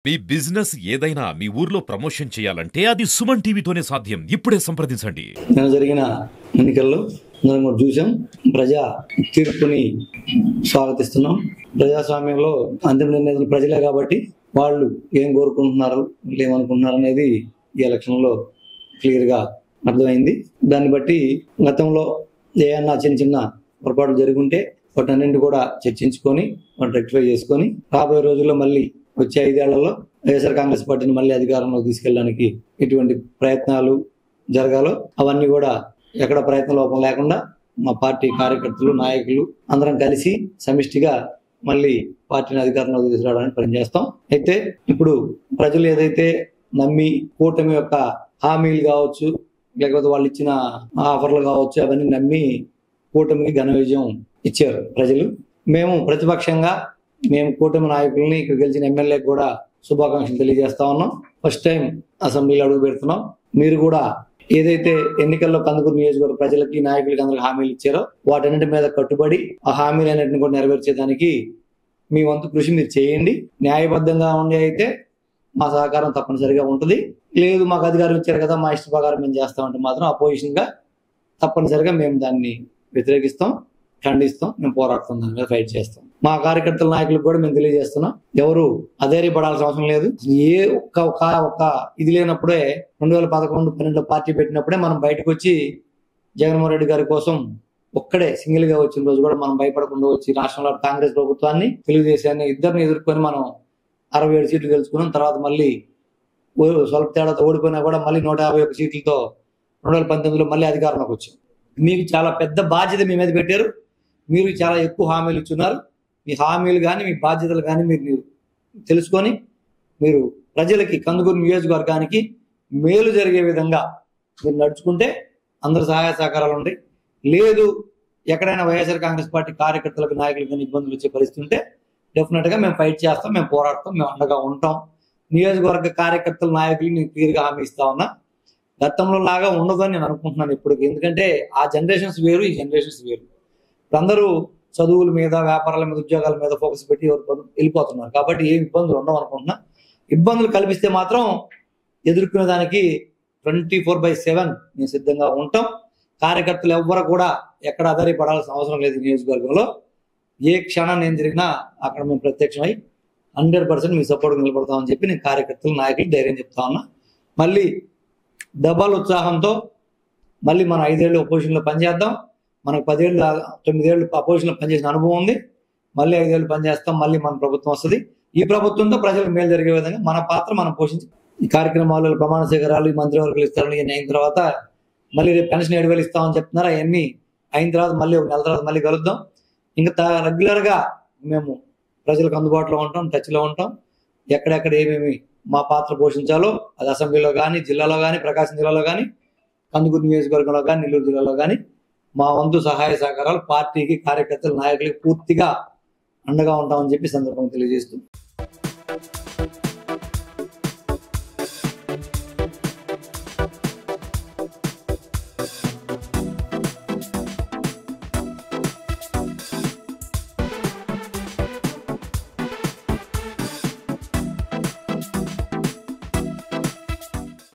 మీ business ఏదైనా మీ ఊర్లో promotion చేయాలంటే అది సుమన్ టీవీతోనే సాధ్యం. ఇప్పుడే సంప్రదించండి. జరిగిన ఎన్నికల్లో మనం కూడా చూసాం. ప్రజా తీర్పుని స్వాగతిస్తున్నాం. ప్రజాస్వామ్యంలో అంతిమ నిర్ణయం ప్రజలే కాబట్టి వాళ్ళు ఏం కోరుకుంటున్నారు, ఏమనుకుంటున్నారు అనేది ఈ ఎలక్షన్లో క్లియర్గా అర్థమైంది. దాన్ని బట్టి గతంలో ఏమన్నా చిన్న చిన్న పొరపాట్లు జరుగుంటే వాటన్నింటి కూడా చర్చించుకొని వాటిని రెక్టిఫై చేసుకొని రాబోయే రోజుల్లో మళ్ళీ వచ్చే 5 ఏళ్లలో వైఎస్ఆర్ కాంగ్రెస్ పార్టీని మళ్ళీ అధికారంలో తీసుకెళ్ళడానికి ఎటువంటి ప్రయత్నాలు జరగాలో అవన్నీ కూడా ఎక్కడ ప్రయత్న లోపం లేకుండా మా పార్టీ కార్యకర్తలు, నాయకులు అందరం కలిసి సమిష్టిగా మళ్ళీ పార్టీని అధికారంలో తీసుకురావడానికి పనిచేస్తాం. అయితే ఇప్పుడు ప్రజలు ఏదైతే నమ్మి కూటమి యొక్క హామీలు కావచ్చు, లేకపోతే వాళ్ళు ఇచ్చిన ఆఫర్లు కావచ్చు, అవన్నీ నమ్మి కూటమికి ఘన విజయం ఇచ్చారు ప్రజలు. మేము ప్రతిపక్షంగా మేము కూటమి నాయకుల్ని ఇక్కడ గెలిచిన ఎమ్మెల్యేకి కూడా శుభాకాంక్షలు తెలియజేస్తా ఉన్నాం. ఫస్ట్ టైం అసెంబ్లీలో అడుగు పెడుతున్నాం. మీరు కూడా ఏదైతే ఎన్నికల్లో కందుకూరు నియోజకవర్గ ప్రజలకి, నాయకులకి అందరికి హామీలు ఇచ్చారో వాటన్నిటి మీద కట్టుబడి ఆ హామీలన్నింటిని కూడా నెరవేర్చేదానికి మీ వంతు కృషి మీరు చేయండి. న్యాయబద్ధంగా ఉండే అయితే మా సహకారం తప్పనిసరిగా ఉంటుంది. లేదు మాకు అధికారం ఇచ్చారు కదా మా ఇష్ట ప్రకారం మేము చేస్తామంటే మాత్రం అపోజిషన్ గా తప్పనిసరిగా మేము దాన్ని వ్యతిరేకిస్తాం, ఖండిస్తాం, మేము పోరాడుతాం, దాని మీద ఫైట్ చేస్తాం. మా కార్యకర్తల నాయకులకు కూడా మేము తెలియజేస్తున్నాం, ఎవరు అధైర్యపడాల్సిన అవసరం లేదు. ఏ ఒక్క ఇది లేనప్పుడే 2011-12 పార్టీ పెట్టినప్పుడే మనం బయటకు వచ్చి జగన్మోహన్ రెడ్డి గారి కోసం ఒక్కడే సింగిల్ గా వచ్చిన రోజు కూడా మనం భయపడకుండా వచ్చి రాష్ట్రంలో కాంగ్రెస్ ప్రభుత్వాన్ని, తెలుగుదేశాన్ని ఇద్దరిని ఎదుర్కొని మనం 67 సీట్లు గెలుచుకున్నాం. తర్వాత మళ్ళీ స్వల్ప తేడాతో ఓడిపోయినా కూడా మళ్ళీ 151 సీట్లతో 2019లో మళ్ళీ అధికారంలోకి వచ్చాం. మీకు చాలా పెద్ద బాధ్యత మీ మీద పెట్టారు. మీరు చాలా ఎక్కువ హామీలు ఇచ్చున్నారు. మీ హామీలు కానీ మీ బాధ్యతలు కానీ మీరు తెలుసుకొని మీరు ప్రజలకి, కందుకూరు నియోజకవర్గానికి మేలు జరిగే విధంగా మీరు నడుచుకుంటే అందరు సహాయ సహకారాలు ఉంటాయి. లేదు ఎక్కడైనా వైఎస్ఆర్ కాంగ్రెస్ పార్టీ కార్యకర్తలకు, నాయకులకు కానీ ఇబ్బందులు వచ్చే పరిస్థితి ఉంటే డెఫినెట్ గా మేము ఫైట్ చేస్తాం, మేము పోరాడతాం, మేము అండగా ఉంటాం. నియోజకవర్గ కార్యకర్తల నాయకులు నేను క్లియర్గా హామీ ఇస్తా ఉన్నా. గతంలో లాగా ఉండదని నేను అనుకుంటున్నాను ఇప్పటికి. ఎందుకంటే ఆ జనరేషన్స్ వేరు, ఈ జనరేషన్స్ వేరు. ఇప్పుడు అందరూ చదువుల మీద, వ్యాపారాల మీద, ఉద్యోగాల మీద ఫోకస్ పెట్టి వెళ్ళిపోతున్నారు. కాబట్టి ఏం ఇబ్బందులు ఉండవు అనుకుంటున్నా. ఇబ్బందులు కల్పిస్తే మాత్రం ఎదుర్కొనే దానికి 24/7 మేము సిద్ధంగా ఉంటాం. కార్యకర్తలు ఎవ్వరు కూడా ఎక్కడ ఆధారపడాల్సిన అవసరం లేదు. నియోజకవర్గంలో ఏ క్షణం ఏం జరిగినా అక్కడ మేము ప్రత్యక్షమై 100% మీ సపోర్ట్ నిలబడతామని చెప్పి నేను కార్యకర్తలు, నాయకులు ధైర్యం చెప్తా ఉన్నా. మళ్ళీ డబల్ ఉత్సాహంతో మళ్ళీ మనం 5 ఏళ్ళు అపోజిషన్లో పనిచేద్దాం. మనకు 10 ఏళ్ళు 9 ఏళ్ళు అపోజిషన్లో పనిచేసిన అనుభవం ఉంది. మళ్ళీ 5 ఏళ్ళు పనిచేస్తాం. మళ్ళీ మన ప్రభుత్వం వస్తుంది. ఈ ప్రభుత్వంతో ప్రజలకు మేలు జరిగే విధంగా మన పాత్ర మనం పోషించి ఈ కార్యక్రమాలు, ప్రమాణ స్వీకారాలు, ఈ మంత్రివర్గాలు ఇస్తారని ఇవన్నీ అయిన తర్వాత మళ్ళీ రేపు పెన్షన్ 7,000 ఇస్తామని చెప్తున్నారు. అవన్నీ అయిన తర్వాత మళ్ళీ 1 నెల తర్వాత మళ్ళీ కలుద్దాం. ఇంకా రెగ్యులర్ గా మేము ప్రజలకు అందుబాటులో ఉంటాం, టచ్ లో ఉంటాం. ఎక్కడెక్కడ ఏమేమి మా పాత్ర పోషించాలో అది అసెంబ్లీలో కానీ, జిల్లాలో కానీ, ప్రకాశం జిల్లాలో కానీ, కందుకూరు నియోజకవర్గంలో కానీ, నెల్లూరు జిల్లాలో కానీ మా వంతు సహాయ సహకారాలు పార్టీకి, కార్యకర్తల, నాయకులకి పూర్తిగా అండగా ఉంటామని చెప్పి సందర్భంగా తెలియజేస్తూ